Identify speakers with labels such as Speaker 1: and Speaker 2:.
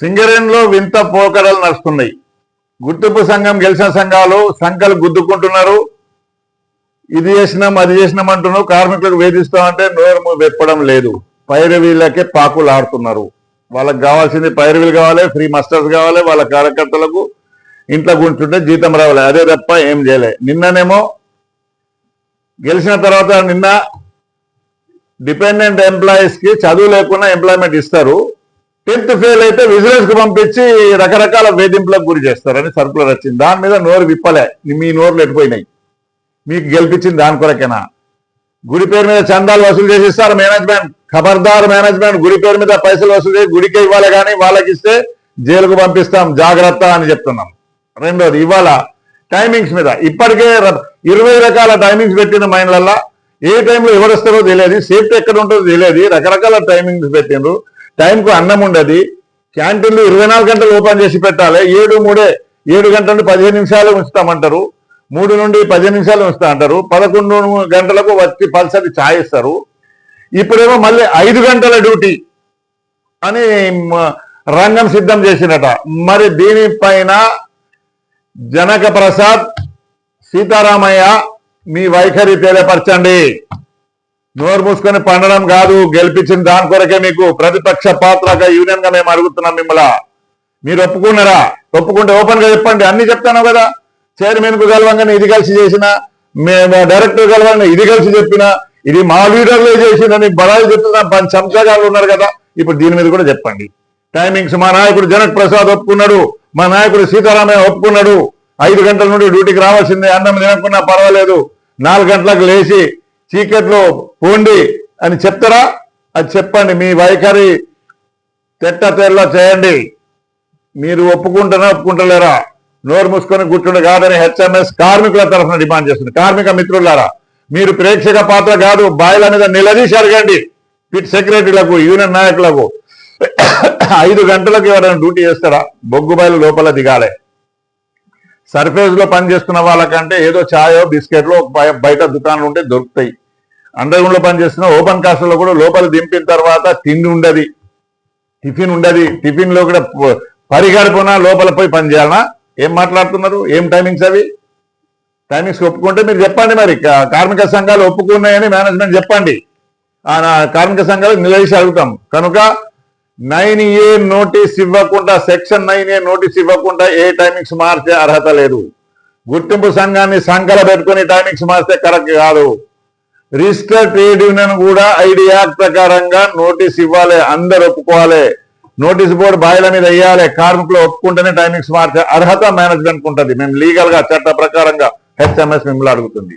Speaker 1: సింగరేణిలో వింత పోకడలు నడుస్తున్నాయి. గుర్తింపు సంఘం గెలిచిన సంఘాలు సంఖ్యలు గుద్దుకుంటున్నారు. ఇది చేసినాం అది చేసినాం అంటున్నారు. కార్మికులకు వేధిస్తామంటే నోరు వెప్పడం లేదు. పైరవీలకే పాకులు ఆడుతున్నారు. వాళ్ళకి కావాల్సింది పైరవీలు కావాలి, ఫ్రీ మాస్టర్స్ కావాలి, వాళ్ళ కార్యకర్తలకు ఇంట్లో కూర్చుంటే జీతం రావాలి. అదే తప్ప ఏం చేయలే. నిన్ననేమో గెలిచిన తర్వాత నిన్న డిపెండెంట్ ఎంప్లాయీస్ కి చదువు లేకుండా ఎంప్లాయ్మెంట్ ఇస్తారు. 10th ఫెయిల్ అయితే విజిలెన్స్ కు పంపించి రకరకాల వేధింపులకు గురి చేస్తారని సర్కులర్ వచ్చింది. దాని మీద నోరు విప్పలే. మీ నోరులు ఎట్టిపోయినాయి. మీకు గెలిపించింది దాని కొరకేనా? గుడి పేరు మీద చందాలు వసూలు చేసిస్తారు మేనేజ్మెంట్. ఖబర్దార్ మేనేజ్మెంట్, గుడి పేరు మీద పైసలు వసూలు చేసి గుడికే ఇవ్వాలి, కానీ వాళ్ళకి ఇస్తే జైలుకు పంపిస్తాం, జాగ్రత్త అని చెప్తున్నాం. రెండోది, ఇవాళ టైమింగ్స్ మీద ఇప్పటికే 20 రకాల టైమింగ్స్ పెట్టిన మైండ్లల్లా ఏ టైంలో ఎవరొస్తారో తెలియదు, సేఫ్టీ ఎక్కడ ఉంటుందో తెలియదు, రకరకాల టైమింగ్స్ పెట్టిండ్రు. టైంకు అన్నం ఉండదు. క్యాంటీన్లు 24 గంటలు ఓపెన్ చేసి పెట్టాలి. 7 గంటల నుండి 15 నిమిషాలు ఉంచుతామంటారు, 3 నుండి 15 నిమిషాలు ఉంచుతా అంటారు, 11 గంటలకు వచ్చి పల్సటి ఛాయ్ ఇస్తారు. ఇప్పుడేమో మళ్ళీ 5 గంటల డ్యూటీ అని రంగం సిద్ధం చేసినట. మరి దీనిపైన జనక ప్రసాద్, సీతారామయ్య మీ వైఖరి తెలియపరచండి. నోరు మూసుకొని పండడం కాదు, గెలిపించిన దాని కొరకే. మీకు ప్రతిపక్ష పాత్రగా యూనియన్ గా మేము అడుగుతున్నాం మిమ్మల్ని. మీరు ఒప్పుకున్నారా? ఒప్పుకుంటే ఓపెన్ గా చెప్పండి. అన్ని చెప్తాను కదా, చైర్మన్ కు గెలవంగానే ఇది కలిసి చేసిన, డైరెక్టర్ గెలవంగానే ఇది కలిసి చెప్పిన, ఇది మా లీడర్లే చేసిందని బడాయి చెప్తున్నా 10 సంవత్సరాలు ఉన్నారు కదా. ఇప్పుడు దీని మీద కూడా చెప్పండి. టైమింగ్స్ మా నాయకుడు జనక్ ప్రసాద్ ఒప్పుకున్నాడు, మా నాయకుడు సీతారామయ్య ఒప్పుకున్నాడు. 5 గంటల నుండి డ్యూటీకి రావాల్సిందే, అన్నం తినకున్నా పర్వాలేదు, 4 గంటలకు లేచి చీకట్లో పోండి అని చెప్తారా? అది చెప్పండి. మీ వైఖరి తెల్ల చేయండి. మీరు ఒప్పుకుంటలేరా? నోరు మూసుకొని కూర్చుండే కాదని హెచ్ఎంఎస్ కార్మికుల తరఫున డిమాండ్ చేస్తుంది. కార్మిక మిత్రులారా, మీరు ప్రేక్షక పాత్ర కాదు, బాయిల మీద నిలదీసి అడగండి. పిట్ సెక్రటరీలకు, యూనియన్ నాయకులకు 5 గంటలకు ఎవరైనా డ్యూటీ చేస్తారా? బొగ్గు బాయిలు లోపల దిగాలి. సర్ఫేస్ లో పనిచేస్తున్న వాళ్ళకంటే ఏదో ఛాయో బిస్కెట్లో బయట దుకాణాలు ఉంటే దొరుకుతాయి. అండర్ గ్రౌండ్ లో పనిచేస్తున్న ఓపెన్ కాస్ట్ లో కూడా లోపల దింపిన తర్వాత తిండి ఉండదు, టిఫిన్ ఉండదు. టిఫిన్ లో కూడా పరిగడుపున లోపల పోయి పని చేయాలనా? ఏం మాట్లాడుతున్నారు? ఏం టైమింగ్స్ అవి? టైమింగ్స్ ఒప్పుకుంటే మీరు చెప్పండి. మరి కార్మిక సంఘాలు ఒప్పుకున్నాయని మేనేజ్మెంట్ చెప్పండి. కార్మిక సంఘాలు నిలదీసి అడుగుతాం. కనుక 9A నోటీస్ ఇవ్వకుండా, సెక్షన్ 9A నోటీస్ ఇవ్వకుండా ఏ టైమింగ్స్ మార్చే అర్హత లేదు. గుర్తింపు సంఘాన్ని సంఖ్యలో పెట్టుకుని టైమింగ్స్ మార్స్తే కరెక్ట్ కాదు. రిజిస్టర్ ట్రేడ్ యూనియన్ కూడా ఐడి యాక్ట్ ప్రకారంగా నోటీస్ ఇవ్వాలి, అందరు ఒప్పుకోవాలి. నోటీస్ బోర్డు బాయిల మీద వేయాలి. కార్మికులు ఒప్పుకుంటేనే టైమింగ్స్ మార్చే అర్హత మేనేజ్మెంట్ ఉంటుంది. మేము లీగల్ గా చట్ట ప్రకారంగా హెచ్ఎంఎస్ మిమ్మల్ని అడుగుతుంది.